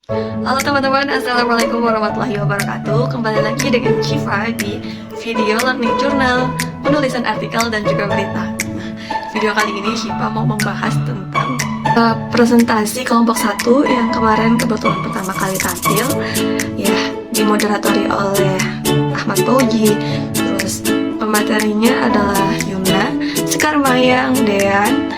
Halo teman-teman, assalamualaikum warahmatullahi wabarakatuh. Kembali lagi dengan Syifa di video learning journal, penulisan artikel dan juga berita. Video kali ini Syifa mau membahas tentang presentasi kelompok 1 yang kemarin kebetulan pertama kali tampil, ya, dimoderatori oleh Ahmad Fauji. Terus pematerinya adalah Yumna, Sekar Mayang, Dean,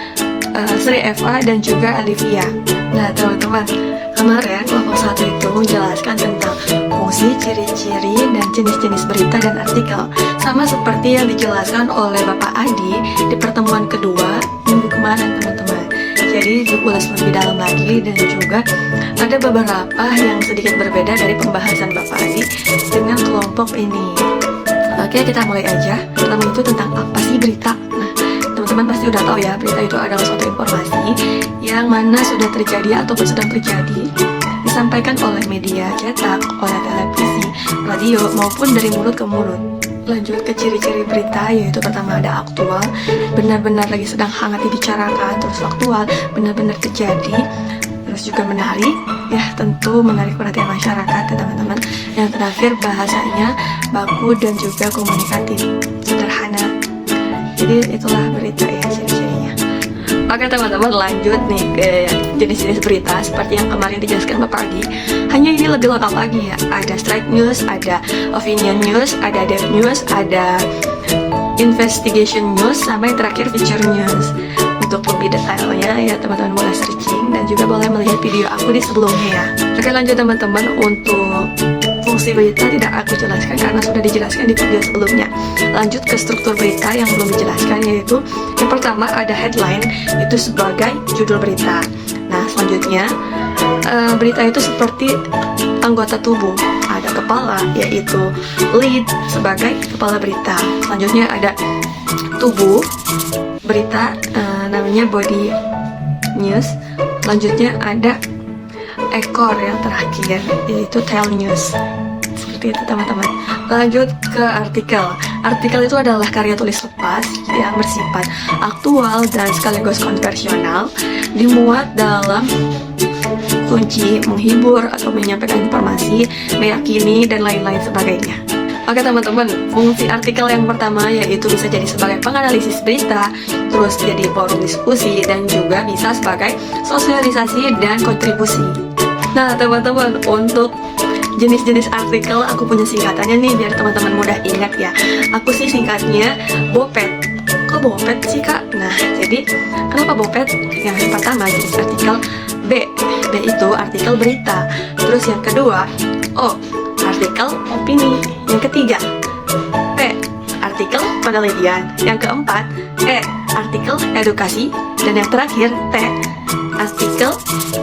Sri Eva dan juga Olivia. Nah teman-teman, kemarin kelompok 1 itu menjelaskan tentang fungsi, ciri-ciri, dan jenis-jenis berita dan artikel, sama seperti yang dijelaskan oleh Bapak Adi di pertemuan kedua minggu kemarin teman-teman. Jadi diulas lebih dalam lagi, dan juga ada beberapa yang sedikit berbeda dari pembahasan Bapak Adi dengan kelompok ini. Oke, kita mulai aja. Pertama itu tentang apa sih berita. Nah, teman-teman pasti udah tahu ya, berita itu adalah suatu informasi yang mana sudah terjadi ataupun sedang terjadi, disampaikan oleh media cetak, oleh televisi, radio, maupun dari mulut ke mulut. Lanjut ke ciri-ciri berita, yaitu pertama ada aktual, benar-benar lagi sedang hangat dibicarakan. Terus faktual, benar-benar terjadi. Terus juga menarik, ya tentu menarik perhatian masyarakat ya teman-teman. Yang terakhir bahasanya baku dan juga komunikatif, sederhana. Jadi itulah berita ya, ciri-cirinya. Oke teman-teman, lanjut nih ke jenis-jenis berita seperti yang kemarin dijelaskan Bapak Adi. Hanya ini lebih lengkap lagi ya. Ada straight news, ada opinion news, ada dev news, ada investigation news, sampai terakhir feature news. Untuk lebih detailnya ya teman-teman boleh searching dan juga boleh melihat video aku di sebelumnya ya. Oke lanjut teman-teman, untuk fungsi berita tidak aku jelaskan karena sudah dijelaskan di video sebelumnya. Lanjut ke struktur berita yang belum dijelaskan, yaitu yang pertama ada headline, itu sebagai judul berita. Nah selanjutnya berita itu seperti anggota tubuh, ada kepala yaitu lead sebagai kepala berita. Selanjutnya ada tubuh berita, namanya body news. Selanjutnya ada ekor yang terakhir yaitu tail news. Seperti itu teman-teman. Lanjut ke artikel. Artikel itu adalah karya tulis lepas yang bersifat aktual dan sekaligus konversional, dimuat dalam kunci, menghibur atau menyampaikan informasi, meyakini dan lain-lain sebagainya. Oke teman-teman, fungsi artikel yang pertama yaitu bisa jadi sebagai penganalisis berita, terus jadi forum diskusi, dan juga bisa sebagai sosialisasi dan kontribusi. Nah teman-teman, untuk jenis-jenis artikel aku punya singkatannya nih biar teman-teman mudah ingat ya. Aku sih singkatnya BOPET. Kok BOPET sih kak? Nah jadi kenapa BOPET? Yang pertama jenis artikel. B itu artikel berita. Terus yang kedua artikel opini. Yang ketiga P artikel penelitian. Yang keempat artikel edukasi. Dan yang terakhir T artikel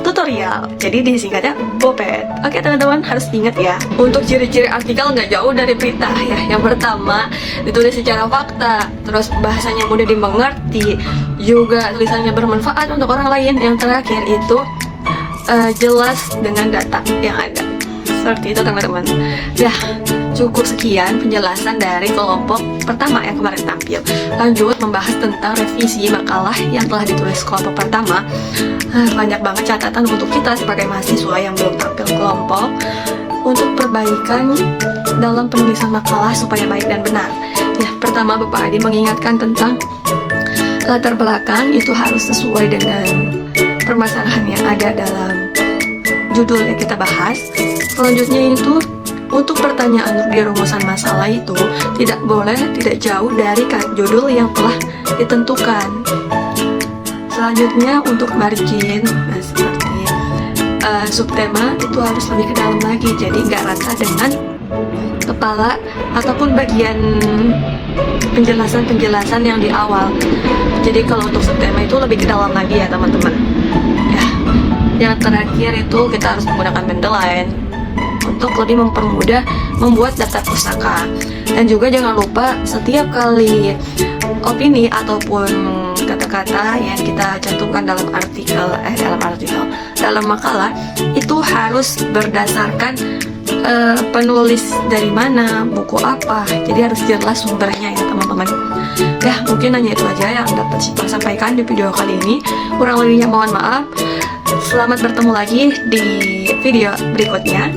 tutorial. Jadi disingkatnya BOPET. Oke teman-teman harus ingat ya. Untuk ciri-ciri artikel nggak jauh dari berita ya. Yang pertama ditulis secara fakta, terus bahasanya mudah dimengerti, juga tulisannya bermanfaat untuk orang lain. Yang terakhir itu jelas dengan data yang ada. Seperti itu teman-teman. Ya, cukup sekian penjelasan dari kelompok pertama yang kemarin tampil. Lanjut membahas tentang revisi makalah yang telah ditulis kelompok pertama. Banyak banget catatan untuk kita sebagai mahasiswa yang belum tampil kelompok untuk perbaikan dalam penulisan makalah supaya baik dan benar. Ya, pertama Bapak Adi mengingatkan tentang latar belakang itu harus sesuai dengan permasalahan yang ada dalam judul yang kita bahas. Selanjutnya itu untuk pertanyaan di rumusan masalah itu tidak boleh tidak jauh dari judul yang telah ditentukan. Selanjutnya untuk margin, seperti subtema itu harus lebih ke dalam lagi, jadi nggak rata dengan kepala ataupun bagian penjelasan yang di awal. Jadi kalau untuk subtema itu lebih ke dalam lagi ya teman-teman. Ya, yang terakhir itu kita harus menggunakan Mendeley untuk lebih mempermudah membuat daftar pustaka. Dan juga jangan lupa setiap kali opini ataupun kata-kata yang kita cantumkan dalam dalam makalah itu harus berdasarkan penulis dari mana, buku apa. Jadi harus jelas sumbernya ya teman-teman. Ya mungkin hanya itu aja yang dapat Syifa sampaikan di video kali ini. Kurang lebihnya mohon maaf. Selamat bertemu lagi di video berikutnya.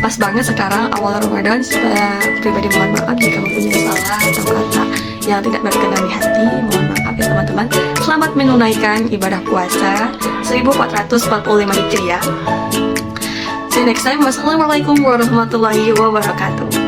Pas banget sekarang awal Ramadan. Saya pribadi mohon maaf jika mempunyai salah atau kata yang tidak berkenan di hati. Mohon maaf ya teman-teman. Selamat menunaikan ibadah puasa 1445 Hijriah. See you next time. Wassalamualaikum warahmatullahi wabarakatuh.